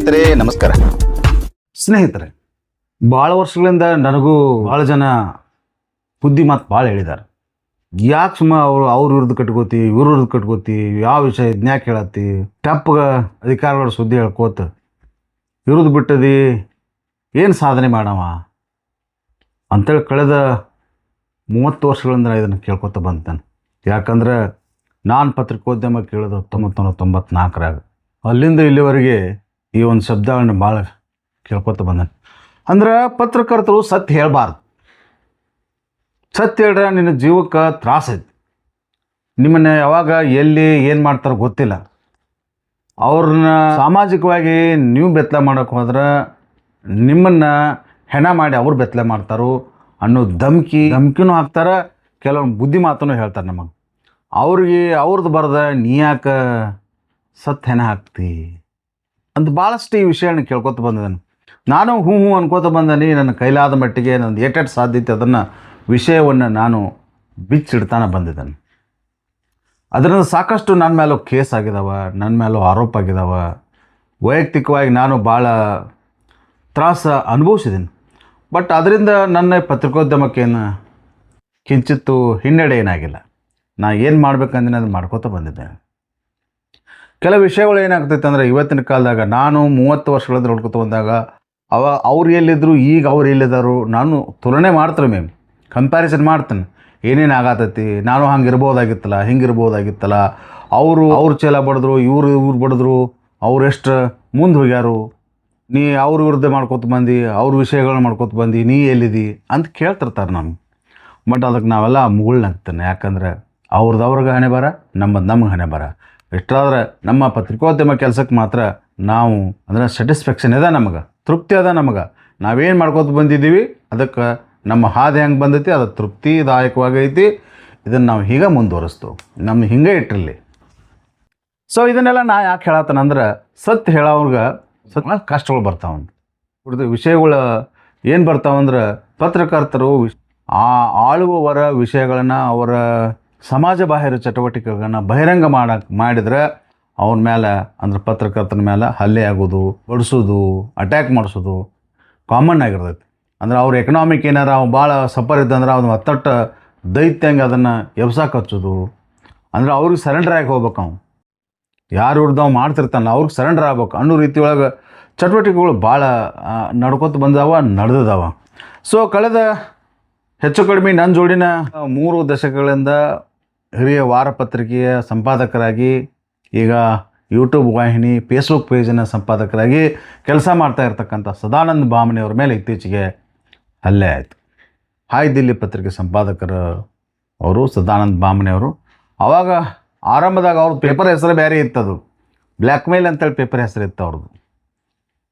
ಸ್ನೇಹಿತರೆ ನಮಸ್ಕಾರ. ಸ್ನೇಹಿತರೆ, ಭಾಳ ವರ್ಷಗಳಿಂದ ನನಗೂ ಭಾಳ ಜನ ಬುದ್ಧಿ ಮಾತು ಭಾಳ ಹೇಳಿದ್ದಾರೆ. ಯಾಕೆ ಸುಮ್ಮ ಅವ್ರ ವಿರುದ್ಧ ಕಟ್ಕೋತಿ, ಇವ್ರ ವಿರುದ್ಧ ಕಟ್ಕೋತಿ, ಯಾವ ವಿಷಯ ಇದ್ನ್ಯಾಕೆ ಹೇಳತ್ತಿ, ಟಪ್ಪಗೆ ಅಧಿಕಾರಿಗಳ ಸುದ್ದಿ ಹೇಳ್ಕೋತ ವಿರುದ್ಧ ಬಿಟ್ಟದಿ, ಏನು ಸಾಧನೆ ಮಾಡವ ಅಂತೇಳಿ ಕಳೆದ 30 ವರ್ಷಗಳಿಂದ ನಾನು ಇದನ್ನು ಕೇಳ್ಕೊತ ಬಂತಾನೆ. ಯಾಕಂದ್ರೆ ನಾನು ಪತ್ರಿಕೋದ್ಯಮ ಕೇಳಿದ 1994ರಾಗ, ಅಲ್ಲಿಂದ ಇಲ್ಲಿವರೆಗೆ ಈ ಒಂದು ಶಬ್ದಗಳನ್ನ ಭಾಳ ಕೇಳ್ಕೊತ ಬಂದಾನೆ. ಅಂದ್ರೆ ಪತ್ರಕರ್ತರು ಸತ್ಯ ಹೇಳಬಾರ್ದು. ಸತ್ಯ ಹೇಳ್ರೆ ನಿನ್ನ ಜೀವಕ್ಕೆ ತ್ರಾಸೈತಿ. ನಿಮ್ಮನ್ನು ಯಾವಾಗ ಎಲ್ಲಿ ಏನು ಮಾಡ್ತಾರೋ ಗೊತ್ತಿಲ್ಲ. ಅವ್ರನ್ನ ಸಾಮಾಜಿಕವಾಗಿ ನೀವು ಬೆತ್ತಲೆ ಮಾಡೋಕೆ ಹೋದ್ರೆ ನಿಮ್ಮನ್ನು ಹೆಣ ಮಾಡಿ ಅವ್ರು ಬೆತ್ತಲೆ ಮಾಡ್ತಾರೋ ಅನ್ನೋ ಧಮ್ಕಿನೂ ಹಾಕ್ತಾರೆ. ಕೆಲವೊಂದು ಬುದ್ಧಿ ಮಾತನ್ನು ಹೇಳ್ತಾರೆ ನಮಗೆ. ಅವ್ರಿಗೆ ಅವ್ರದ್ದು ಬರೆದ ನೀ ಯಾಕೆ ಸತ್ಯ ಹೆಣ ಹಾಕ್ತಿ ಅಂತ ಭಾಳಷ್ಟು ಈ ವಿಷಯನ ಕೇಳ್ಕೊತ ಬಂದಿದ್ದಾನೆ. ನಾನು ಹ್ಞೂ ಅನ್ಕೋತ ಬಂದೀನಿ. ನನ್ನ ಕೈಲಾದ ಮಟ್ಟಿಗೆ ನನ್ನ ಏಟೆಟ್ ಸಾಧ್ಯತೆ ಅದನ್ನು ವಿಷಯವನ್ನು ನಾನು ಬಿಚ್ಚಿಡ್ತಾನೆ ಬಂದಿದ್ದಾನೆ. ಅದರಿಂದ ಸಾಕಷ್ಟು ನನ್ನ ಮೇಲೂ ಕೇಸ್ ಆಗಿದ್ದಾವೆ, ನನ್ನ ಮೇಲೂ ಆರೋಪ ಆಗಿದ್ದಾವೆ. ವೈಯಕ್ತಿಕವಾಗಿ ನಾನು ಭಾಳ ತ್ರಾಸ ಅನುಭವಿಸಿದ್ದೀನಿ. ಬಟ್ ಅದರಿಂದ ನನ್ನ ಪತ್ರಿಕೋದ್ಯಮಕ್ಕೇನು ಕಿಂಚಿತ್ತು ಹಿನ್ನಡೆ ಏನಾಗಿಲ್ಲ. ನಾ ಏನು ಮಾಡ್ಬೇಕಂದ್ರೆ ಅದು ಮಾಡ್ಕೋತ ಬಂದಿದ್ದೇನೆ. ಕೆಲವು ವಿಷಯಗಳು ಏನಾಗ್ತೈತೆ ಅಂದರೆ, ಇವತ್ತಿನ ಕಾಲದಾಗ ನಾನು 30 ವರ್ಷಗಳಿಂದ ನೋಡ್ಕೊತ ಬಂದಾಗ ಅವ್ರು ಎಲ್ಲಿದ್ದರು, ಈಗ ಅವ್ರು ಎಲ್ಲಿದ್ದಾರು ನಾನು ತುಲನೆ ಮಾಡ್ತಾರೆ. ಕಂಪ್ಯಾರಿಸನ್ ಮಾಡ್ತೇನೆ. ಏನೇನು ಆಗತೈತಿ, ನಾನು ಹಂಗೆ ಇರ್ಬೋದಾಗಿತ್ತಲ್ಲ, ಹಿಂಗೆ ಇರ್ಬೋದಾಗಿತ್ತಲ್ಲ, ಅವ್ರು ಚೇಲ ಬಡಿದ್ರು, ಇವ್ರು ಬಡಿದ್ರು, ಅವ್ರು ಎಷ್ಟು ಮುಂದೆ ಹೋಗ್ಯಾರು, ನೀ ಅವ್ರ ವಿರುದ್ಧ ಮಾಡ್ಕೊತ ಬಂದು, ಅವ್ರ ವಿಷಯಗಳನ್ನ ಮಾಡ್ಕೊತ ಬಂದು, ನೀ ಎಲ್ಲಿದ್ದಿ ಅಂತ ಕೇಳ್ತಿರ್ತಾರೆ ನಾನು. ಬಟ್ ಅದಕ್ಕೆ ನಾವೆಲ್ಲ ಮುಗುಳ್ನಾಗ್ತೇನೆ. ಯಾಕಂದರೆ ಅವ್ರದವ್ರಿಗೆ ಹಣೆ ಬರ, ನಮಗೆ ಹಣೆ ಬರ. ಎಷ್ಟಾದ್ರೆ ನಮ್ಮ ಪತ್ರಿಕೋದ್ಯಮ ಕೆಲಸಕ್ಕೆ ಮಾತ್ರ ನಾವು ಅಂದರೆ ಸ್ಯಾಟಿಸ್ಫ್ಯಾಕ್ಷನ್ ಇದೆ, ನಮಗೆ ತೃಪ್ತಿ ಅದ. ನಮಗೆ ನಾವೇನು ಮಾಡ್ಕೊತ ಬಂದಿದ್ದೀವಿ ಅದಕ್ಕೆ ನಮ್ಮ ಹಾದಿ ಹೆಂಗೆ ಬಂದೈತಿ ಅದು ತೃಪ್ತಿದಾಯಕವಾಗೈತಿ. ಇದನ್ನು ನಾವು ಹೀಗೆ ಮುಂದುವರಿಸ್ತು, ನಮ್ಮ ಹಿಂಗೆ ಇಟ್ಟಿರಲಿ. ಸೊ ಇದನ್ನೆಲ್ಲ ನಾ ಯಾಕೆ ಹೇಳತ್ತನಂದ್ರೆ, ಸತ್ಯ ಹೇಳೋರ್ಗೆ ಕಷ್ಟಗಳು ಬರ್ತಾವಂತ. ವಿಷಯಗಳು ಏನು ಬರ್ತಾವಂದ್ರೆ, ಪತ್ರಕರ್ತರು ಆಳುವವರ ವಿಷಯಗಳನ್ನು, ಅವರ ಸಮಾಜ ಬಾಹಿರ ಚಟುವಟಿಕೆಗಳನ್ನ ಬಹಿರಂಗ ಮಾಡಿದ್ರೆ ಅವ್ರ ಮೇಲೆ, ಅಂದ್ರೆ ಪತ್ರಕರ್ತರ ಮೇಲೆ ಹಲ್ಲೆ ಆಗೋದು, ಬಡಿಸೋದು, ಅಟ್ಯಾಕ್ ಮಾಡಿಸೋದು ಕಾಮನ್ ಆಗಿರ್ತೈತಿ. ಅಂದ್ರೆ ಅವ್ರ ಎಕನಾಮಿಕ್ ಏನಾರ ಅವು ಭಾಳ ಸಫರ್ ಇದ್ದಂದ್ರೆ ಅವ್ನು ಒತ್ತಟ್ಟು ದೈತ್ಯಂಗೆ ಅದನ್ನು ಎಬ್ಸಾಕ್ ಹಚ್ಚೋದು. ಅಂದ್ರೆ ಅವ್ರಿಗೆ ಸರೆಂಡರ್ ಆಗಿ ಹೋಗ್ಬೇಕು. ಅವ್ನು ಯಾರು ವಿರುದ್ಧ ಅವ್ನು ಮಾಡ್ತಿರ್ತಾನಲ್ಲ ಅವ್ರಿಗೆ ಸರೆಂಡರ್ ಆಗ್ಬೇಕು ಅನ್ನೋ ರೀತಿ ಒಳಗೆ ಚಟುವಟಿಕೆಗಳು ಭಾಳ ನಡ್ಕೊತ ನಡೆದವ. ಸೊ ಕಳೆದ ಹೆಚ್ಚು ಕಡಿಮೆ ನನ್ನ ಜೋಡಿನ 3 ದಶಕಗಳಿಂದ ಹಿರಿಯ ವಾರಪತ್ರಿಕೆಯ ಸಂಪಾದಕರಾಗಿ, ಈಗ ಯೂಟ್ಯೂಬ್ ವಾಹಿನಿ, ಫೇಸ್ಬುಕ್ ಪೇಜಿನ ಸಂಪಾದಕರಾಗಿ ಕೆಲಸ ಮಾಡ್ತಾ ಇರ್ತಕ್ಕಂಥ ಸದಾನಂದ ಭಾಮನಿಯವ್ರ ಮೇಲೆ ಇತ್ತೀಚೆಗೆ ಹಲ್ಲೆ ಆಯಿತು. ಹಾಯ್ ದಿಲ್ಲಿ ಪತ್ರಿಕೆ ಸಂಪಾದಕರು ಅವರು ಸದಾನಂದ ಭಾಮನಿಯವರು. ಆವಾಗ ಆರಂಭದಾಗ ಅವ್ರದ್ದು ಪೇಪರ್ ಹೆಸರು ಬೇರೆ ಇತ್ತದು, ಬ್ಲ್ಯಾಕ್ ಮೇಲ್ ಅಂತೇಳಿ ಪೇಪರ್ ಹೆಸರು ಇತ್ತು ಅವ್ರದ್ದು.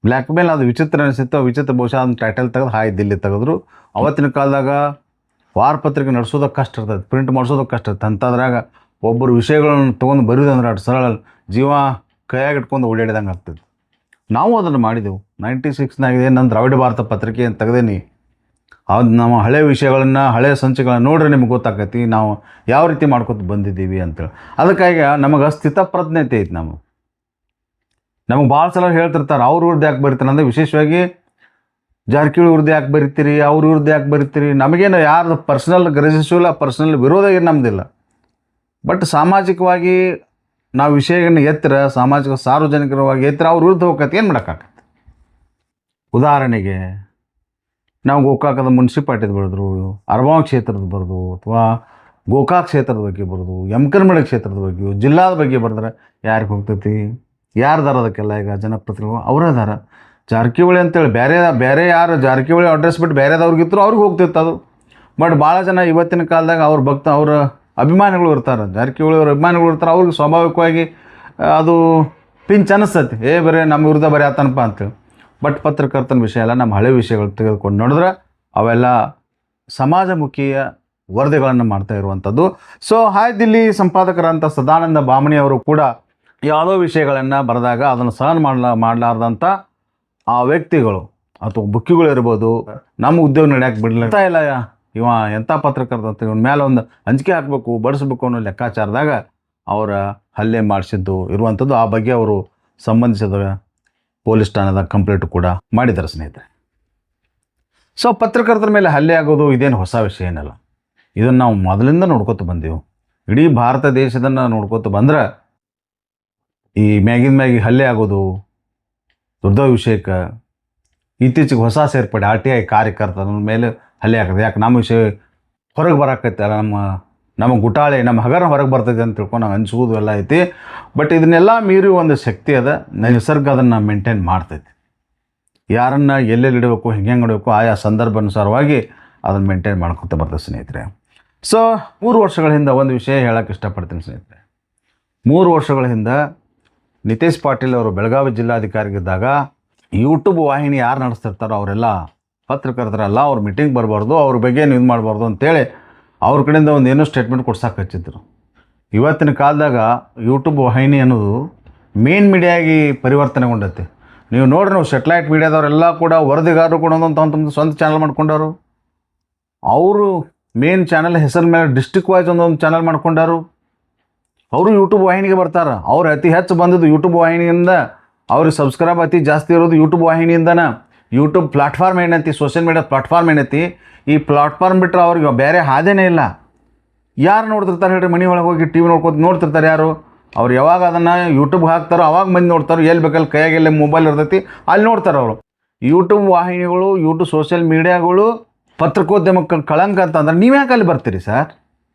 ಬ್ಲ್ಯಾಕ್ ಮೇಲ್ ಅದು ವಿಚಿತ್ರ ಅನಿಸಿತ್ತು. ವಿಚಿತ್ರ ಬಹುಶಃ ಅದನ್ನ ಟೈಟಲ್ ತೆಗೆದು ಹಾಯ್ ದಿಲ್ಲಿ ತೆಗೆದ್ರು. ಅವತ್ತಿನ ಕಾಲದಾಗ ವಾರಪತ್ರಿಕೆ ನಡೆಸೋದಕ್ಕೆ ಕಷ್ಟ ಇರ್ತದೆ, ಪ್ರಿಂಟ್ ಮಾಡಿಸೋದಕ್ಕೆ ಕಷ್ಟ ಇರ್ತದೆ. ಅಂಥದ್ರಾಗ ಒಬ್ಬರು ವಿಷಯಗಳನ್ನು ತೊಗೊಂಡು ಬರೆಯೋದಂದ್ರೆ ಅಷ್ಟು ಸರಳ, ಜೀವ ಕೈಯಾಗಿ ಇಟ್ಕೊಂಡು ಓಡಾಡಿದಂಗೆ ಆಗ್ತದೆ. ನಾವು ಅದನ್ನು ಮಾಡಿದೆವು 96ನಾಗ. ನನ್ನ ದ್ರಾವಿಡ ಭಾರತ ಪತ್ರಿಕೆ ಅಂತ ತೆಗೆದೇನಿ. ಅದು ನಮ್ಮ ಹಳೆ ವಿಷಯಗಳನ್ನು, ಹಳೆಯ ಸಂಚಿಕೆಗಳನ್ನ ನೋಡ್ರೆ ನಿಮ್ಗೆ ಗೊತ್ತಾಕೈತಿ ನಾವು ಯಾವ ರೀತಿ ಮಾಡ್ಕೊತ ಬಂದಿದ್ದೀವಿ ಅಂತೇಳಿ. ಅದಕ್ಕಾಗಿ ನಮಗೆ ಸ್ಥಿತಪ್ರಜ್ಞತೆ ಐತಿ. ನಮಗೆ ಭಾಳ ಸಲ ಹೇಳ್ತಿರ್ತಾರೆ, ಅವ್ರ ವಿರುದ್ಧ ಯಾಕೆ ಬರೀತಾರೆ ಅಂದರೆ, ವಿಶೇಷವಾಗಿ ಜಾರಕಿಹೊಳಿ ವಿರುದ್ಧ ಯಾಕೆ ಬರೀತೀರಿ, ಅವ್ರ ವಿರುದ್ಧ ಯಾಕೆ ಬರೀತೀರಿ. ನಮಗೇನು ಯಾರ್ದು ಪರ್ಸ್ನಲ್ ಗ್ರಹಿಸೂ ಇಲ್ಲ, ಪರ್ಸ್ನಲ್ ವಿರೋಧ ಏನು ನಮ್ಮದಿಲ್ಲ. ಬಟ್ ಸಾಮಾಜಿಕವಾಗಿ ನಾವು ವಿಷಯಗಳನ್ನ ಎತ್ತರ, ಸಾಮಾಜಿಕ ಸಾರ್ವಜನಿಕರವಾಗಿ ಎತ್ತರ ಅವ್ರ ವಿರುದ್ಧ ಹೋಗತ್ತೆ, ಏನು ಮಾಡೋಕ್ಕಾಗತ್ತೆ. ಉದಾಹರಣೆಗೆ ನಾವು ಗೋಕಾಕದ ಮುನ್ಸಿಪಾಲ್ಟಿದು ಬರೆದ್ರು, ಅರಬಾವಿ ಕ್ಷೇತ್ರದ ಬರೆದು, ಅಥವಾ ಗೋಕಾಕ್ ಕ್ಷೇತ್ರದ ಬಗ್ಗೆ ಬರೆದು, ಯಮಕನಮರಡಿ ಕ್ಷೇತ್ರದ ಬಗ್ಗೆ, ಜಿಲ್ಲಾದ ಬಗ್ಗೆ ಬರೆದ್ರೆ ಯಾರಿಗೆ ಹೋಗ್ತೈತಿ? ಯಾರ್ದಾರ ಅದಕ್ಕೆಲ್ಲ ಈಗ ಜನಪ್ರತಿನಿಧಿಗಳು ಅವರೇ ಅದಾರ. ಜಾರಕಿಹೊಳಿ ಅಂತೇಳಿ ಬೇರೆ ಯಾರು ಜಾರಕಿಹೊಳಿ ಅಡ್ರೆಸ್ ಬಿಟ್ಟು ಬೇರೆದವ್ರಿಗಿದ್ರು ಅವ್ರಿಗೆ ಹೋಗ್ತಿತ್ತು ಅದು. ಬಟ್ ಭಾಳ ಜನ ಇವತ್ತಿನ ಕಾಲದಾಗ ಅವ್ರ ಅಭಿಮಾನಿಗಳು ಇರ್ತಾರೆ, ಜಾರಕಿಹೊಳಿ ಅವ್ರ ಅಭಿಮಾನಿಗಳು ಇರ್ತಾರೆ. ಅವ್ರಿಗೆ ಸ್ವಾಭಾವಿಕವಾಗಿ ಅದು ಪಿಂಚ್ ಅನಿಸ್ತೈತಿ, ಬರೀ ನಮ್ಮ ವಿರುದ್ಧ ಬರೀ ಆತನಪ್ಪ ಅಂತೇಳಿ. ಬಟ್ ಪತ್ರಕರ್ತನ ವಿಷಯ ಎಲ್ಲ ನಮ್ಮ ಹಳೆ ವಿಷಯಗಳು ತೆಗೆದುಕೊಂಡು ನೋಡಿದ್ರೆ ಅವೆಲ್ಲ ಸಮಾಜಮುಖಿಯ ವರದಿಗಳನ್ನು ಮಾಡ್ತಾ ಇರುವಂಥದ್ದು. ಸೊ ಹಾಯ್ ದಿಲ್ಲಿ ಸಂಪಾದಕರಂಥ ಸದಾನಂದ ಭಾಮನಿಯವರು ಕೂಡ ಯಾವುದೋ ವಿಷಯಗಳನ್ನು ಬರೆದಾಗ ಅದನ್ನು ಸಹನ ಮಾಡಲಾರ್ದಂಥ ಆ ವ್ಯಕ್ತಿಗಳು ಅಥವಾ ಬುಕ್ಕಿಗಳು ಇರ್ಬೋದು, ನಮ್ಮ ಉದ್ಯೋಗ ನಡೆಯಕ್ಕೆ ಬಿಡ್ತಾ ಇಲ್ಲ. ಇವ ಎಂಥ ಪತ್ರಕರ್ತ ಅಂತ ಇವನ ಮೇಲೆ ಒಂದು ಅಂಜಿಕೆ ಹಾಕಬೇಕು, ಬಡಿಸ್ಬೇಕು ಅನ್ನೋ ಲೆಕ್ಕಾಚಾರದಾಗ ಅವರ ಹಲ್ಲೆ ಮಾಡಿಸಿದ್ದು ಇರುವಂಥದ್ದು. ಆ ಬಗ್ಗೆ ಅವರು ಸಂಬಂಧಿಸಿದ ಪೊಲೀಸ್ ಠಾಣೆದಾಗ ಕಂಪ್ಲೇಂಟ್ ಕೂಡ ಮಾಡಿದ್ದಾರೆ ಸ್ನೇಹಿತರೆ. ಸೊ ಪತ್ರಕರ್ತರ ಮೇಲೆ ಹಲ್ಲೆ ಆಗೋದು ಇದೇನು ಹೊಸ ವಿಷಯ ಏನಲ್ಲ. ಇದನ್ನು ನಾವು ಮೊದಲಿಂದ ನೋಡ್ಕೊತ ಬಂದೆವು. ಇಡೀ ಭಾರತ ದೇಶದನ್ನು ನೋಡ್ಕೊತ ಬಂದ್ರೆ ಈ ಮ್ಯಾಗಿ ಹಲ್ಲೆ ಆಗೋದು ದುರ್ದೈವ ವಿಷಯಕ್ಕೆ ಇತ್ತೀಚೆಗೆ ಹೊಸ ಸೇರ್ಪಡೆ RTI ಕಾರ್ಯಕರ್ತರ ಮೇಲೆ ಹಲ್ಲೆ ಆಗ್ತದೆ. ಯಾಕೆ ನಮ್ಮ ವಿಷಯ ಹೊರಗೆ ಬರಾಕೈತಲ್ಲ, ನಮ್ಮ ಗುಟಾಳೆ ನಮ್ಮ ಹಗರ ಹೊರಗೆ ಬರ್ತೈತೆ ಅಂತ ತಿಳ್ಕೊಂಡು ನಾವು ಅನ್ಸೋದು ಎಲ್ಲ ಐತಿ. ಬಟ್ ಇದನ್ನೆಲ್ಲ ಮೀರಿ ಒಂದು ಶಕ್ತಿ ಅದ, ನಿಸರ್ಗ ಅದನ್ನು ಮೇಂಟೈನ್ ಮಾಡ್ತೈತಿ. ಯಾರನ್ನು ಎಲ್ಲೆಲ್ಲಿ ಇಡಬೇಕು, ಹೆಂಗೆ ಇಡಬೇಕು, ಆಯಾ ಸಂದರ್ಭ ಅನುಸಾರವಾಗಿ ಅದನ್ನು ಮೇಂಟೈನ್ ಮಾಡ್ಕೊತ ಬರ್ತದೆ ಸ್ನೇಹಿತರೆ. ಸೊ 3 ವರ್ಷಗಳ ಹಿಂದೆ ಒಂದು ವಿಷಯ ಹೇಳೋಕ್ಕೆ ಇಷ್ಟಪಡ್ತೀನಿ ಸ್ನೇಹಿತರೆ. 3 ವರ್ಷಗಳ ಹಿಂದೆ ನಿತೇಶ್ ಪಾಟೀಲ್ ಅವರು ಬೆಳಗಾವಿ ಜಿಲ್ಲಾಧಿಕಾರಿಗಿದ್ದಾಗ ಯೂಟ್ಯೂಬ್ ವಾಹಿನಿ ಯಾರು ನಡೆಸ್ತಿರ್ತಾರೋ ಅವರೆಲ್ಲ ಪತ್ರಕರ್ತರೆಲ್ಲ ಅವ್ರ ಮೀಟಿಂಗ್ ಬರಬಾರ್ದು, ಅವ್ರ ಬಗ್ಗೆ ಇದು ಮಾಡಬಾರ್ದು ಅಂತೇಳಿ ಅವ್ರ ಕಡೆಯಿಂದ ಒಂದು ಏನೋ ಸ್ಟೇಟ್ಮೆಂಟ್ ಕೊಡ್ಸಕ್ಕೆ ಹಚ್ಚಿದ್ರು. ಇವತ್ತಿನ ಕಾಲದಾಗ ಯೂಟ್ಯೂಬ್ ವಾಹಿನಿ ಅನ್ನೋದು ಮೇನ್ ಮೀಡಿಯಾಗಿ ಪರಿವರ್ತನೆಗೊಂಡೈತೆ. ನೀವು ನೋಡ್ರಿ, ನಾವು ಸೆಟ್ಲೈಟ್ ಮೀಡಿಯಾದವರೆಲ್ಲ ಕೂಡ ವರದಿಗಾರರು ಕೂಡ ತಮ್ಮ ಸ್ವಂತ ಚಾನಲ್ ಮಾಡ್ಕೊಂಡಾರು. ಅವರು ಮೇನ್ ಚಾನಲ್ ಹೆಸರು ಮೇಲೆ ಡಿಸ್ಟ್ರಿಕ್ಟ್ ವೈಸ್ ಒಂದೊಂದು ಚಾನಲ್ ಮಾಡ್ಕೊಂಡಾರು. ಅವರು ಯೂಟ್ಯೂಬ್ ವಾಹಿನಿಗೆ ಬರ್ತಾರೆ. ಅವ್ರು ಅತಿ ಹೆಚ್ಚು ಬಂದದ್ದು ಯೂಟ್ಯೂಬ್ ವಾಹಿನಿಯಿಂದ. ಅವ್ರಿಗೆ ಸಬ್ಸ್ಕ್ರೈಬ್ ಅತಿ ಜಾಸ್ತಿ ಇರೋದು ಯೂಟ್ಯೂಬ್ ವಾಹಿನಿಯಿಂದನ. ಯೂಟ್ಯೂಬ್ ಪ್ಲಾಟ್ಫಾರ್ಮ್ ಏನೈತಿ, ಸೋಷಿಯಲ್ ಮೀಡಿಯಾ ಪ್ಲಾಟ್ಫಾರ್ಮ್ ಏನೈತಿ, ಈ ಪ್ಲಾಟ್ಫಾರ್ಮ್ ಬಿಟ್ಟರೆ ಅವ್ರಿಗೆ ಬೇರೆ ಹಾದೇನೇ ಇಲ್ಲ. ಯಾರು ನೋಡ್ತಿರ್ತಾರೆ ಹೇಳ್ರಿ, ಮನೆ ಒಳಗೆ ಹೋಗಿ TV ನೋಡ್ತಿರ್ತಾರೆ ಯಾರು? ಅವ್ರು ಯಾವಾಗ ಅದನ್ನು ಯೂಟ್ಯೂಬ್ಗೆ ಹಾಕ್ತಾರೋ ಅವಾಗ ಮಂದಿ ನೋಡ್ತಾರೋ. ಎಲ್ಲಿ ಬೇಕಲ್ಲಿ ಕೈಯಾಗೆಲ್ಲ ಮೊಬೈಲ್ ಇರ್ತೈತಿ ಅಲ್ಲಿ ನೋಡ್ತಾರೆ ಅವರು. ಯೂಟ್ಯೂಬ್ ವಾಹಿನಿಗಳು, ಯೂಟ್ಯೂಬ್ ಸೋಷಿಯಲ್ ಮೀಡಿಯಾಗಳು ಪತ್ರಿಕೋದ್ಯಮಕ್ಕೆ ಕಳಂಕ ಅಂತಂದ್ರೆ ನೀವು ಯಾಕೆ ಅಲ್ಲಿ ಬರ್ತೀರಿ ಸರ್?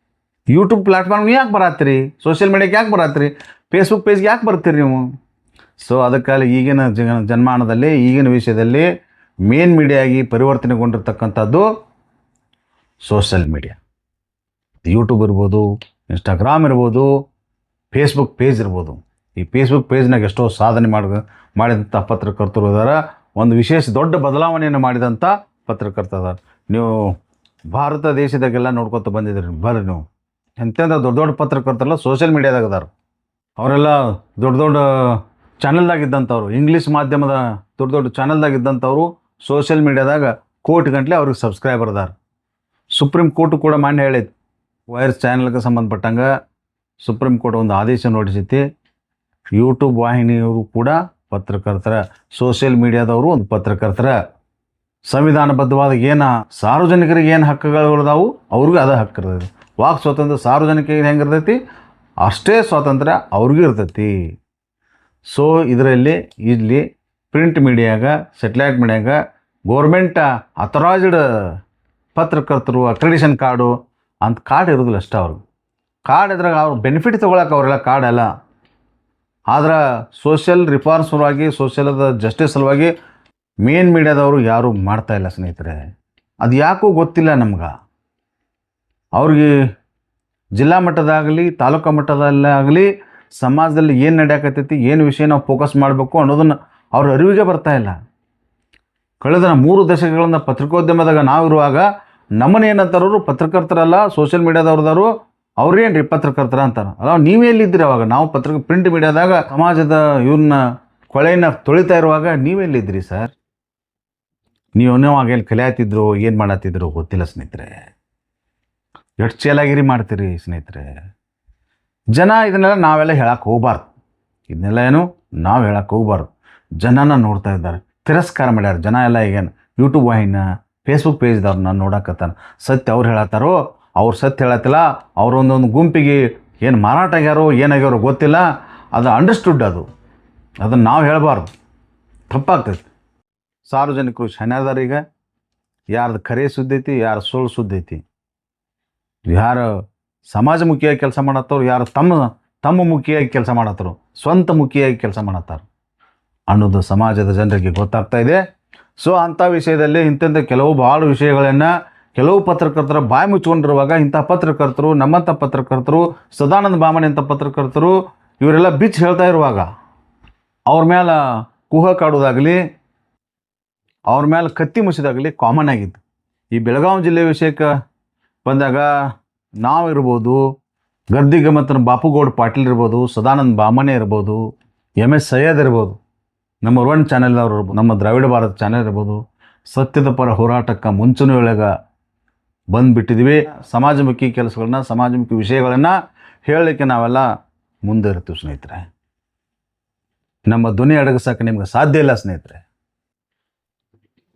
ಯೂಟ್ಯೂಬ್ ಪ್ಲಾಟ್ಫಾರ್ಮ್ ನೀವು ಯಾಕೆ ಬರತ್ತೀರಿ? ಸೋಷಿಯಲ್ ಮೀಡಿಯಾಕ್ಕೆ ಯಾಕೆ ಬರತ್ತೀರಿ? ಫೇಸ್ಬುಕ್ ಪೇಜ್ಗೆ ಯಾಕೆ ಬರ್ತೀರಿ ನೀವು? ಸೊ ಅದಕ್ಕಾಗಿ ಈಗಿನ ಜನ್ಮಾನದಲ್ಲಿ, ಈಗಿನ ವಿಷಯದಲ್ಲಿ ಮೇನ್ ಮೀಡಿಯಾಗಿ ಪರಿವರ್ತನೆಗೊಂಡಿರ್ತಕ್ಕಂಥದ್ದು ಸೋಷಿಯಲ್ ಮೀಡಿಯಾ. ಯೂಟ್ಯೂಬ್ ಇರ್ಬೋದು, ಇನ್ಸ್ಟಾಗ್ರಾಮ್ ಇರ್ಬೋದು, ಫೇಸ್ಬುಕ್ ಪೇಜ್ ಇರ್ಬೋದು. ಈ ಫೇಸ್ಬುಕ್ ಪೇಜ್ನಾಗ ಎಷ್ಟೋ ಸಾಧನೆ ಮಾಡಿದಂಥ ಪತ್ರಕರ್ತರು ಇದ್ದಾರೆ. ಒಂದು ವಿಶೇಷ ದೊಡ್ಡ ಬದಲಾವಣೆಯನ್ನು ಮಾಡಿದಂಥ ಪತ್ರಕರ್ತ ಅದಾರ. ನೀವು ಭಾರತ ದೇಶದಾಗೆಲ್ಲ ನೋಡ್ಕೊತ ಬಂದಿದ್ರಿ. ಬರ್ರಿ ನೀವು ಎಂತೆಂಥ ದೊಡ್ಡ ದೊಡ್ಡ ಪತ್ರಕರ್ತರೆಲ್ಲ ಸೋಷಿಯಲ್ ಮೀಡಿಯಾದಾಗ ಅದಾರ. ಅವರೆಲ್ಲ ದೊಡ್ಡ ದೊಡ್ಡ ಚಾನಲ್ದಾಗಿದ್ದಂಥವ್ರು, ಇಂಗ್ಲೀಷ್ ಮಾಧ್ಯಮದ ದೊಡ್ಡ ದೊಡ್ಡ ಚಾನಲ್ದಾಗಿದ್ದಂಥವ್ರು ಸೋಷಿಯಲ್ ಮೀಡಿಯಾದಾಗ ಕೋಟಿಗಂಟ್ಲೆ ಅವ್ರಿಗೆ ಸಬ್ಸ್ಕ್ರೈಬರ್ ಅದಾರ. ಸುಪ್ರೀಂ ಕೋರ್ಟು ಕೂಡ ಮಾನ್ಯ ಹೇಳಿದ್, ವೈರ್ಸ್ ಚಾನಲ್ಗೆ ಸಂಬಂಧಪಟ್ಟಂಗೆ ಸುಪ್ರೀಂ ಕೋರ್ಟ್ ಒಂದು ಆದೇಶ ಹೊರಡಿಸೈತಿ. ಯೂಟ್ಯೂಬ್ ವಾಹಿನಿಯವರು ಕೂಡ ಪತ್ರಕರ್ತರ, ಸೋಷಿಯಲ್ ಮೀಡಿಯಾದವರು ಒಂದು ಪತ್ರಕರ್ತರ. ಸಂವಿಧಾನಬದ್ಧವಾದ ಏನು ಸಾರ್ವಜನಿಕರಿಗೆ ಏನು ಹಕ್ಕುಗಳಿದಾವು ಅವ್ರಿಗೂ ಅದೇ ಹಕ್ಕು ಇರ್ತೈತಿ. ವಾಕ್ ಸ್ವಾತಂತ್ರ್ಯ ಸಾರ್ವಜನಿಕರಿಗೆ ಹೆಂಗೆ ಇರ್ತೈತಿ ಅಷ್ಟೇ ಸ್ವಾತಂತ್ರ್ಯ ಅವ್ರಿಗೂ ಇರ್ತೈತಿ. ಸೊ ಇದರಲ್ಲಿ ಇಲ್ಲಿ ಪ್ರಿಂಟ್ ಮೀಡಿಯಾಗ, ಸೆಟ್ಲೈಟ್ ಮೀಡಿಯಾಗ ಗೋರ್ಮೆಂಟ್ ಅಥರೈಸ್ಡ್ ಪತ್ರಕರ್ತರು ಅಕ್ರೆಡಿಷನ್ ಕಾರ್ಡು ಅಂತ ಕಾರ್ಡ್ ಇರೋದಿಲ್ಲ ಅಷ್ಟೇ. ಅವ್ರಿಗೆ ಕಾರ್ಡ್ ಇದ್ರಾಗ ಅವ್ರು ಬೆನಿಫಿಟ್ ತೊಗೊಳಕ್ಕೆ ಅವರೆಲ್ಲ ಕಾರ್ಡ್ ಅಲ್ಲ. ಆದ್ರೆ ಸೋಷಿಯಲ್ ರಿಫಾರ್ಮ್ಸ್ ಸಲುವಾಗಿ, ಸೋಷಿಯಲ್ ಜಸ್ಟಿಸ್ ಸಲುವಾಗಿ ಮೇನ್ ಮೀಡಿಯಾದವರು ಯಾರೂ ಮಾಡ್ತಾಯಿಲ್ಲ ಸ್ನೇಹಿತರೆ. ಅದು ಯಾಕೋ ಗೊತ್ತಿಲ್ಲ ನಮ್ಗೆ. ಅವ್ರಿಗೆ ಜಿಲ್ಲಾ ಮಟ್ಟದಾಗಲಿ ತಾಲೂಕು ಮಟ್ಟದಲ್ಲಾಗಲಿ ಸಮಾಜದಲ್ಲಿ ಏನು ನಡೆಯಕತ್ತೈತಿ, ಏನು ವಿಷಯ ನಾವು ಫೋಕಸ್ ಮಾಡಬೇಕು ಅನ್ನೋದನ್ನು ಅವ್ರ ಅರಿವಿಗೆ ಬರ್ತಾಯಿಲ್ಲ. ಕಳೆದ 3 ದಶಕಗಳಿಂದ ಪತ್ರಿಕೋದ್ಯಮದಾಗ ನಾವಿರುವಾಗ ನಮ್ಮನ್ನೇನಂತಾರವರು ಪತ್ರಕರ್ತರಲ್ಲ, ಸೋಷಿಯಲ್ ಮೀಡಿಯಾದವ್ರದವರು ಅವ್ರೇನು ರೀ ಪತ್ರಕರ್ತರ ಅಂತಾರೆ. ಅಲ್ಲ, ನೀವೆಲ್ಲಿದ್ದೀರಿ ಅವಾಗ? ನಾವು ಪ್ರಿಂಟ್ ಮೀಡಿಯಾದಾಗ ಸಮಾಜದ ಇವ್ರನ್ನ ಕೊಳೆಯನ್ನು ತೊಳಿತಾ ಇರುವಾಗ ನೀವೆಲ್ಲಿದ್ದಿರಿ ಸರ್? ನೀವು ಎಲ್ಲಿ ಕಲಿಯಾತಿದ್ರು, ಏನು ಮಾಡತ್ತಿದ್ರು ಗೊತ್ತಿಲ್ಲ ಸ್ನೇಹಿತರೆ. ಎಷ್ಟು ಚೇಲಾಗಿರಿ ಮಾಡ್ತೀರಿ ಸ್ನೇಹಿತರೆ. ಜನ ಇದನ್ನೆಲ್ಲ ನಾವೆಲ್ಲ ಹೇಳಕ್ಕೆ ಹೋಗ್ಬಾರ್ದು. ಇದನ್ನೆಲ್ಲ ಏನು ನಾವು ಹೇಳಕ್ಕೆ ಹೋಗ್ಬಾರ್ದು. ಜನನ ನೋಡ್ತಾ ಇದ್ದಾರೆ, ತಿರಸ್ಕಾರ ಮಾಡ್ಯಾರ ಜನ ಎಲ್ಲ. ಈಗೇನು ಯೂಟ್ಯೂಬ್ ವಾಹಿನ, ಫೇಸ್ಬುಕ್ ಪೇಜ್ದವ್ರನ್ನ ನೋಡಕತ್ತಾರ. ಸತ್ಯ ಅವ್ರು ಹೇಳತ್ತಾರೋ, ಅವ್ರು ಸತ್ಯ ಹೇಳತ್ತಿಲ್ಲ. ಅವರೊಂದೊಂದು ಗುಂಪಿಗೆ ಏನು ಮಾರಾಟ ಆಗ್ಯಾರೋ ಏನಾಗ್ಯಾರೋ ಗೊತ್ತಿಲ್ಲ. ಅದು ಅಂಡರ್ಸ್ಟುಡ್. ಅದನ್ನು ನಾವು ಹೇಳಬಾರ್ದು, ತಪ್ಪಾಗ್ತೈತಿ. ಸಾರ್ವಜನಿಕರು ಶನಿದಾರ. ಈಗ ಯಾರ್ದು ಖರೆ ಸುದ್ದಿ ಐತಿ, ಯಾರು ಸುಳ್ಳು ಸುದ್ದಿ ಐತಿ, ಯಾರು ಸಮಾಜಮುಖಿಯಾಗಿ ಕೆಲಸ ಮಾಡತ್ತವ್ರು, ಯಾರು ತಮ್ಮ ಮುಖಿಯಾಗಿ ಕೆಲಸ ಮಾಡತ್ತರು, ಸ್ವಂತ ಮುಖಿಯಾಗಿ ಕೆಲಸ ಮಾಡತ್ತಾರ ಅನ್ನೋದು ಸಮಾಜದ ಜನರಿಗೆ ಗೊತ್ತಾಗ್ತಾ ಇದೆ. ಸೊ ಅಂಥ ವಿಷಯದಲ್ಲಿ ಇಂಥದ್ದು ಭಾಳ ವಿಷಯಗಳನ್ನು ಕೆಲವು ಪತ್ರಕರ್ತರ ಬಾಯಿ ಮುಚ್ಕೊಂಡಿರುವಾಗ ಇಂಥ ಪತ್ರಕರ್ತರು, ನಮ್ಮಂಥ ಪತ್ರಕರ್ತರು, ಸದಾನಂದ ಬಾಮಣಿ ಅಂಥ ಪತ್ರಕರ್ತರು ಇವರೆಲ್ಲ ಬಿಚ್ಚಿ ಹೇಳ್ತಾ ಇರುವಾಗ ಅವ್ರ ಮೇಲೆ ಕುಹ ಕಾಡೋದಾಗಲಿ, ಅವ್ರ ಮೇಲೆ ಕತ್ತಿ ಮುಸಿದಾಗಲಿ ಕಾಮನ್ ಆಗಿತ್ತು. ಈ ಬೆಳಗಾವಿ ಜಿಲ್ಲೆ ವಿಷಯಕ್ಕೆ ಬಂದಾಗ ನಾವಿರ್ಬೋದು, ಗದ್ದಿಗಮತನ ಬಾಪುಗೌಡ ಪಾಟೀಲ್ ಇರ್ಬೋದು, ಸದಾನಂದ ಬಾಮಣಿ ಇರ್ಬೋದು, MS ಸೈಯದ್ ಇರ್ಬೋದು, ನಮ್ಮ ರ್ವನ್ ಚಾನೆಲ್ದವ್ರು ಇರ್ಬೋದು, ನಮ್ಮ ದ್ರಾವಿಡ ಭಾರತ ಚಾನೆಲ್ ಇರ್ಬೋದು, ಸತ್ಯದ ಪರ ಹೋರಾಟಕ್ಕೆ ಮುಂಚೂಣಿಯೊಳಗೆ ಬಂದುಬಿಟ್ಟಿದ್ವಿ. ಸಮಾಜಮುಖಿ ಕೆಲಸಗಳನ್ನ, ಸಮಾಜಮುಖಿ ವಿಷಯಗಳನ್ನು ಹೇಳಲಿಕ್ಕೆ ನಾವೆಲ್ಲ ಮುಂದೆ ಇರ್ತೀವಿ ಸ್ನೇಹಿತರೆ. ನಮ್ಮ ಧ್ವನಿ ಅಡಗಿಸೋಕೆ ನಿಮ್ಗೆ ಸಾಧ್ಯ ಇಲ್ಲ ಸ್ನೇಹಿತರೆ.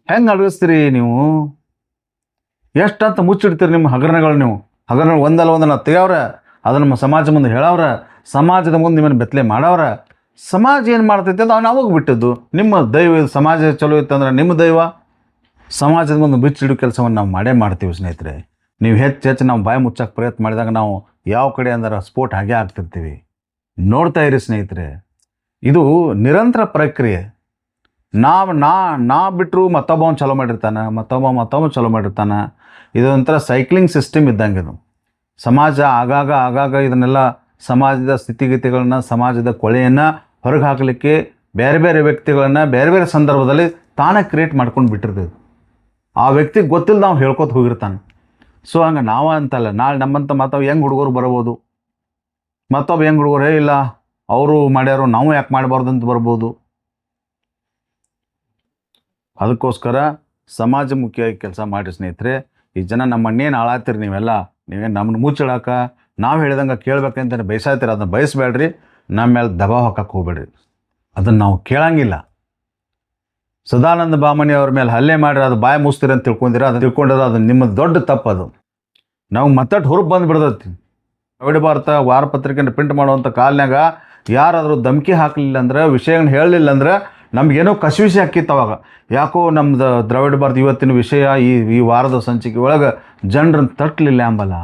ಹೆಂಗೆ ಅಡಗಿಸ್ತೀರಿ ನೀವು? ಎಷ್ಟಂತ ಮುಚ್ಚಿಡ್ತೀರಿ ನಿಮ್ಮ ಹಗರಣಗಳು. ನೀವು ಹಗರಣಗಳು ಒಂದಲ್ಲ ಒಂದನ್ನು ತೆಗೆಯವ್ರ, ಅದು ನಮ್ಮ ಸಮಾಜ ಮುಂದೆ ಹೇಳವ್ರ, ಸಮಾಜದ ಮುಂದೆ ನಿಮ್ಮನ್ನು ಬೆತ್ತಲೆ ಮಾಡವ್ರ. ಸಮಾಜ ಏನು ಮಾಡ್ತೈತೆ ಅದು ನಾವಾಗ ಬಿಟ್ಟದ್ದು. ನಿಮ್ಮ ದೈವ ಸಮಾಜ ಚಲೋ ಇತ್ತಂದ್ರೆ ನಿಮ್ಮ ದೈವ. ಸಮಾಜದ ಮುಂದೆ ಬಿಚ್ಚಿಡೋ ಕೆಲಸವನ್ನು ನಾವು ಮಾಡೇ ಮಾಡ್ತೀವಿ ಸ್ನೇಹಿತರೆ. ನೀವು ಹೆಚ್ಚು ನಾವು ಬಾಯಿ ಮುಚ್ಚಕ್ಕೆ ಪ್ರಯತ್ನ ಮಾಡಿದಾಗ ನಾವು ಯಾವ ಕಡೆ ಅಂದ್ರೆ ಸ್ಫೋಟ ಹಾಗೆ ಆಗ್ತಿರ್ತೀವಿ. ನೋಡ್ತಾ ಇರಿ ಸ್ನೇಹಿತರೆ, ಇದು ನಿರಂತರ ಪ್ರಕ್ರಿಯೆ. ನಾ ಬಿಟ್ಟರು ಮತ್ತೊಬ್ಬ ಚಲೋ ಮಾಡಿರ್ತಾನೆ, ಮತ್ತೊಬ್ಬ ಚಲೋ ಮಾಡಿರ್ತಾನೆ. ಇದೊಂಥರ ಸೈಕ್ಲಿಂಗ್ ಸಿಸ್ಟಮ್ ಇದ್ದಂಗೆ ಇದು. ಸಮಾಜ ಆಗಾಗ ಇದನ್ನೆಲ್ಲ ಸಮಾಜದ ಸ್ಥಿತಿಗತಿಗಳನ್ನ, ಸಮಾಜದ ಕೊಳೆಯನ್ನು ಹೊರಗೆ ಹಾಕಲಿಕ್ಕೆ ಬೇರೆ ಬೇರೆ ವ್ಯಕ್ತಿಗಳನ್ನು ಬೇರೆ ಬೇರೆ ಸಂದರ್ಭದಲ್ಲಿ ತಾನೇ ಕ್ರಿಯೇಟ್ ಮಾಡ್ಕೊಂಡು ಬಿಟ್ಟಿರ್ತೇವೆ. ಆ ವ್ಯಕ್ತಿಗೆ ಗೊತ್ತಿಲ್ಲ ನಾವು ಹೇಳ್ಕೊತ ಹೋಗಿರ್ತಾನೆ. ಸೊ ಹಂಗೆ ನಾವು ಅಂತಲ್ಲ, ನಾಳೆ ನಮ್ಮಂತ ಮತ್ತೊಬ್ಬ ಹೆಂಗೆ ಹುಡುಗರು ಬರ್ಬೋದು, ಮತ್ತೊಬ್ಬ ಹೆಂಗೆ ಹುಡುಗರೇ ಇಲ್ಲ ಅವರು ಮಾಡ್ಯಾರೋ ನಾವು ಯಾಕೆ ಮಾಡಬಾರ್ದು ಅಂತ ಬರ್ಬೋದು. ಅದಕ್ಕೋಸ್ಕರ ಸಮಾಜಮುಖಿಯಾಗಿ ಕೆಲಸ ಮಾಡಿ ಸ್ನೇಹಿತರೆ. ಈ ಜನ ನಮ್ಮನ್ನೇನು ಹಾಳಾಗ್ತೀರಿ ನೀವೇನು ನಮ್ಮನ್ನು ಮುಚ್ಚಿಡಾಕ ನಾವು ಹೇಳ್ದಂಗೆ ಕೇಳ್ಬೇಕಂತ ಬಯಸಾಯ್ತೀರ. ಅದನ್ನು ಬಯಸಬೇಡ್ರಿ, ನಮ್ಮ ಮೇಲೆ ದಬಾವ್ ಹಾಕಕ್ಕೆ ಹೋಗ್ಬೇಡ್ರಿ. ಅದನ್ನು ನಾವು ಕೇಳಂಗಿಲ್ಲ. ಸದಾನಂದ ಬಾಮಣಿ ಅವ್ರ ಮೇಲೆ ಹಲ್ಲೆ ಮಾಡಿದ್ರೆ ಅದು ಬಾಯಿ ಮುಸ್ತೀರಿ ಅಂತ ತಿಳ್ಕೊಂಡಿರೋ ಅದು ನಿಮ್ಮ ದೊಡ್ಡ ತಪ್ಪದು. ನಾವು ಮತ್ತಟ್ಟು ಹೊರಗೆ ಬಂದುಬಿಡ್ದೈತಿ. ದ್ರಾವಿಡ ಭಾರತ ವಾರಪತ್ರಿಕೆಯನ್ನು ಪ್ರಿಂಟ್ ಮಾಡುವಂಥ ಕಾಲನಾಗ ಯಾರಾದರೂ ಧಮಕಿ ಹಾಕಲಿಲ್ಲ ಅಂದ್ರೆ, ವಿಷಯಗಳನ್ನ ಹೇಳಲಿಲ್ಲ ಅಂದ್ರೆ ನಮಗೇನೋ ಕಸಿವಿಸಿ ಹಾಕಿತ್ತು. ಅವಾಗ ಯಾಕೋ ನಮ್ಮದು ದ್ರಾವಿಡ ಭಾರತ ಇವತ್ತಿನ ವಿಷಯ ಈ ವಾರದ ಸಂಚಿಕೆ ಒಳಗೆ ಜನರನ್ನು ತಟ್ಟಲಿಲ್ಲ ಅಂಬಲ್ಲ.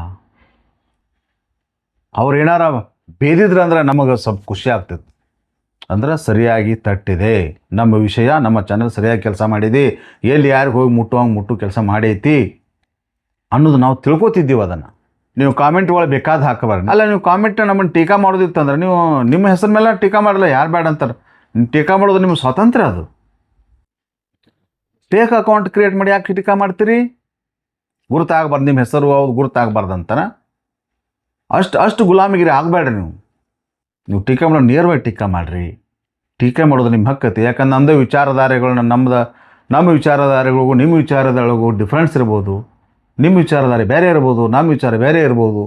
ಅವ್ರು ಏನಾರ ಬೇದಿದ್ರೆ ಅಂದ್ರೆ ನಮಗೆ ಸ್ವಲ್ಪ ಖುಷಿ ಆಗ್ತದೆ. ಅಂದ್ರೆ ಸರಿಯಾಗಿ ತಟ್ಟಿದೆ ನಮ್ಮ ವಿಷಯ, ನಮ್ಮ ಚಾನಲ್ ಸರಿಯಾಗಿ ಕೆಲಸ ಮಾಡಿದೆ, ಎಲ್ಲಿ ಯಾರಿಗೆ ಹೋಗಿ ಮುಟ್ಟು ಕೆಲಸ ಮಾಡೈತಿ ಅನ್ನೋದು ನಾವು ತಿಳ್ಕೊತಿದ್ದೀವಿ. ಅದನ್ನು ನೀವು ಕಾಮೆಂಟ್ ಒಳಗೆ ಬೇಕಾದ ಹಾಕಬಾರ್ದು. ಅಲ್ಲ, ನೀವು ಕಾಮೆಂಟ್ ನಮ್ಮನ್ನು ಟೀಕಾ ಮಾಡೋದಿತ್ತಂದ್ರೆ ನೀವು ನಿಮ್ಮ ಹೆಸರ ಮೇಲೆ ಟೀಕಾ ಮಾಡಲ್ಲ, ಯಾರು ಬೇಡ ಅಂತಾರೆ. ಟೀಕಾ ಮಾಡೋದು ನಿಮ್ಮ ಸ್ವಾತಂತ್ರ್ಯ. ಅದು ಫೇಕ್ ಅಕೌಂಟ್ ಕ್ರಿಯೇಟ್ ಮಾಡಿ ಯಾಕೆ ಟೀಕಾ ಮಾಡ್ತೀರಿ? ಗುರುತಾಗಬಾರ್ದು, ನಿಮ್ಮ ಹೆಸರು ಅವ್ರು ಗುರುತಾಗಬಾರ್ದು ಅಂತಾನೆ. ಅಷ್ಟು ಗುಲಾಮಿಗಿರಿ ಆಗಬೇಡ್ರಿ. ನೀವು ಟೀಕಾ ಮಾಡೋದು ನೇರವಾಗಿ ಟೀಕಾ ಮಾಡಿರಿ. ಟೀಕೆ ಮಾಡೋದು ನಿಮ್ಮ ಹಕ್ಕೈತಿ. ಯಾಕಂದ್ರೆ ನಮ್ಮದೇ ವಿಚಾರಧಾರೆಗಳನ್ನ ನಮ್ಮ ವಿಚಾರಧಾರೆಗಳಿಗೂ ನಿಮ್ಮ ವಿಚಾರಧಾರೆಗಳಿಗೂ ಡಿಫ್ರೆನ್ಸ್ ಇರ್ಬೋದು. ನಿಮ್ಮ ವಿಚಾರಧಾರೆ ಬೇರೆ ಇರ್ಬೋದು, ನಮ್ಮ ವಿಚಾರ ಬೇರೆ ಇರ್ಬೋದು.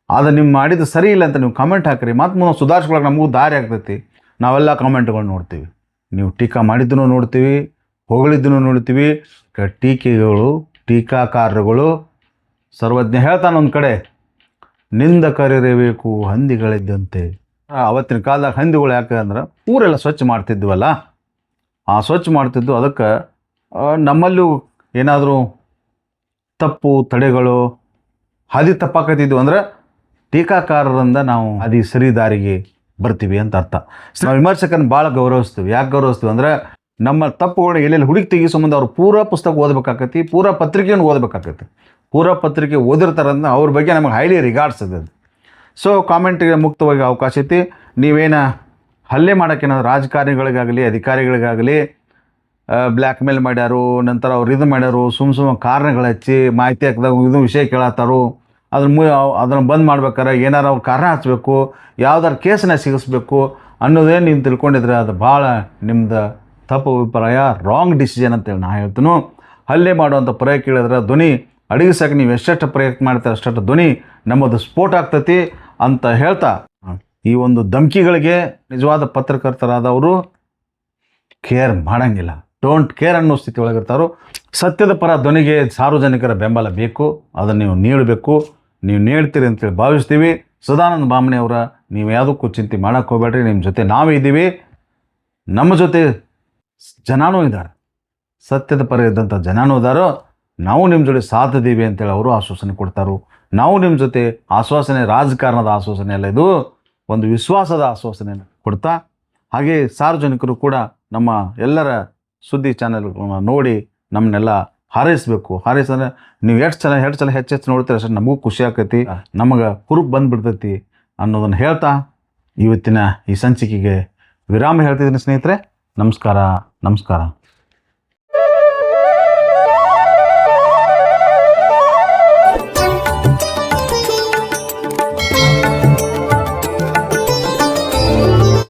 ಅದು ನಿಮ್ಮ ಮಾಡಿದ್ದು ಸರಿ ಇಲ್ಲ ಅಂತ ನೀವು ಕಮೆಂಟ್ ಹಾಕಿರಿ. ಮತ್ತು ಮುಂದೆ ಸುಧಾರಿಸ್ಕೊಳಕ್ಕೆ ನಮಗೂ ದಾರಿ ಆಗ್ತೈತಿ. ನಾವೆಲ್ಲ ಕಮೆಂಟ್ಗಳು ನೋಡ್ತೀವಿ. ನೀವು ಟೀಕಾ ಮಾಡಿದ್ದನ್ನು ನೋಡ್ತೀವಿ, ಹೊಗಳಿದ್ದನ್ನು ನೋಡ್ತೀವಿ. ಟೀಕಾಕಾರರುಗಳು ಸರ್ವಜ್ಞ ಹೇಳ್ತಾನೆ ಒಂದು ಕಡೆ, ನಿಂದಕರಿರಬೇಕು ಹಂದಿಗಳಿದ್ದಂತೆ. ಅವತ್ತಿನ ಕಾಲದಾಗ ಹಂದಿಗಳು ಯಾಕೆ ಅಂದ್ರೆ ಊರೆಲ್ಲ ಸ್ವಚ್ಛ ಮಾಡ್ತಿದ್ವಲ್ಲ, ಆ ಸ್ವಚ್ಛ ಮಾಡ್ತಿದ್ದು. ಅದಕ್ಕೆ ನಮ್ಮಲ್ಲೂ ಏನಾದರೂ ತಪ್ಪು ತಡೆಗಳು ಹಾದಿ ತಪ್ಪಾಕತ್ತಿದ್ವು ಅಂದ್ರೆ ಟೀಕಾಕಾರರಿಂದ ನಾವು ಅದು ಸರಿ ದಾರಿಗೆ ಬರ್ತೀವಿ ಅಂತ ಅರ್ಥ. ನಾವು ವಿಮರ್ಶಕರನ್ನು ಭಾಳ ಗೌರವಿಸ್ತೀವಿ. ಯಾಕೆ ಗೌರವಿಸ್ತೀವಿ ಅಂದರೆ ನಮ್ಮ ತಪ್ಪುಗಳನ್ನ ಎಲ್ಲೆಲ್ಲಿ ಹುಡುಕಿ ತೆಗಿ ಸಂಬಂಧ ಅವ್ರು ಪೂರ ಪುಸ್ತಕ ಓದಬೇಕಾಕತಿ, ಪೂರ ಪತ್ರಿಕೆಯನ್ನು ಓದಬೇಕಾಕತಿ. ಪೂರ ಪತ್ರಿಕೆ ಓದಿರ್ತಾರಂದ್ರೆ ಅವ್ರ ಬಗ್ಗೆ ನಮಗೆ ಹೈಲಿ ರಿಗಾರ್ಡ್ಸ್ ಇದೆ. ಸೊ ಕಾಮೆಂಟಿಗೆ ಮುಕ್ತವಾಗಿ ಅವಕಾಶ ಐತಿ. ನೀವೇನು ಹಲ್ಲೆ ಮಾಡೋಕ್ಕೇನಾದ್ರು ರಾಜಕಾರಣಿಗಳಿಗಾಗಲಿ ಅಧಿಕಾರಿಗಳಿಗಾಗಲಿ ಬ್ಲ್ಯಾಕ್ ಮೇಲ್ ಮಾಡ್ಯಾರು, ನಂತರ ಅವ್ರು ಇದು ಮಾಡ್ಯಾರು, ಸುಮ್ಮ ಕಾರಣಗಳು ಹಚ್ಚಿ ಮಾಹಿತಿ ಹಾಕಿದಾಗ ಇದು ವಿಷಯ ಕೇಳತ್ತಾರು, ಅದನ್ನು ಬಂದ್ ಮಾಡ್ಬೇಕಾರೆ ಏನಾರು ಅವ್ರು ಕಾರಣ ಹಚ್ಚಬೇಕು, ಯಾವ್ದಾರು ಕೇಸನ್ನ ಸಿಗಿಸ್ಬೇಕು ಅನ್ನೋದೇನು ನೀವು ತಿಳ್ಕೊಂಡಿದ್ರೆ ಅದು ಭಾಳ ನಿಮ್ದು ತಪ್ಪು ಅಭಿಪ್ರಾಯ, ರಾಂಗ್ ಡಿಸಿಷನ್ ಅಂತೇಳಿ ನಾ ಹೇಳ್ತೀನಿ. ಹಲ್ಲೆ ಮಾಡುವಂಥ ಪ್ರಯತ್ನ ಕೇಳಿದ್ರೆ ಧ್ವನಿ ಅಡಗಿಸೋಕೆ ನೀವು ಎಷ್ಟೆಷ್ಟು ಪ್ರಯತ್ನ ಮಾಡ್ತಾರೆ ಅಷ್ಟು ಧ್ವನಿ ನಮ್ಮದು ಸ್ಫೋಟ ಆಗ್ತೈತಿ ಅಂತ ಹೇಳ್ತಾ, ಈ ಒಂದು ಧಮಕಿಗಳಿಗೆ ನಿಜವಾದ ಪತ್ರಕರ್ತರಾದವರು ಕೇರ್ ಮಾಡೋಂಗಿಲ್ಲ, ಡೋಂಟ್ ಕೇರ್ ಅನ್ನೋ ಸ್ಥಿತಿ ಒಳಗಿರ್ತಾರೋ. ಸತ್ಯದ ಪರ ಧ್ವನಿಗೆ ಸಾರ್ವಜನಿಕರ ಬೆಂಬಲ ಬೇಕು, ಅದನ್ನು ನೀವು ನೀಡಬೇಕು. ನೀವು ನೀಡ್ತೀರಿ ಅಂತೇಳಿ ಭಾವಿಸ್ತೀವಿ. ಸದಾನಂದ ಬಾಮಣಿ ಅವರ ನೀವು ಯಾವುದಕ್ಕೂ ಚಿಂತೆ ಮಾಡೋಕ್ಕೆ ಹೋಗ್ಬೇಡ್ರಿ. ನಿಮ್ಮ ಜೊತೆ ನಾವೇ ಇದ್ದೀವಿ, ನಮ್ಮ ಜೊತೆ ಜನನೂ ಇದ್ದಾರೆ, ಸತ್ಯದ ಪರ ಇದ್ದಂಥ ಜನನೂ ಇದ್ದಾರೋ. ನಾವು ನಿಮ್ಮ ಜೊತೆ ಸಾಧಿದ್ದೀವಿ ಅಂತೇಳಿ ಅವರು ಆಶ್ವಾಸನೆ ಕೊಡ್ತಾರೋ. ನಾವು ನಿಮ್ಮ ಜೊತೆ ಆಶ್ವಾಸನೆ, ರಾಜಕಾರಣದ ಆಶ್ವಾಸನೆ ಅಲ್ಲ, ಇದು ಒಂದು ವಿಶ್ವಾಸದ ಆಶ್ವಾಸನೆಯನ್ನು ಕೊಡ್ತಾ, ಹಾಗೆ ಸಾರ್ವಜನಿಕರು ಕೂಡ ನಮ್ಮ ಎಲ್ಲರ ಸುದ್ದಿ ಚಾನೆಲ್ಗಳನ್ನ ನೋಡಿ ನಮ್ಮನ್ನೆಲ್ಲ ಹಾರೈಸಬೇಕು. ಹಾರೈಸಂದ್ರೆ ನೀವು ಎಷ್ಟು ಸಲ ಹೆಚ್ಚು ನೋಡ್ತೀರ ಅಷ್ಟು ನಮಗೂ ಖುಷಿ ಆಕೈತಿ, ನಮಗೆ ಹುರುಪು ಬಂದುಬಿಡ್ತೈತಿ ಅನ್ನೋದನ್ನು ಹೇಳ್ತಾ ಇವತ್ತಿನ ಈ ಸಂಚಿಕೆಗೆ ವಿರಾಮ ಹೇಳ್ತಿದ್ದೀನಿ ಸ್ನೇಹಿತರೆ. ನಮಸ್ಕಾರ.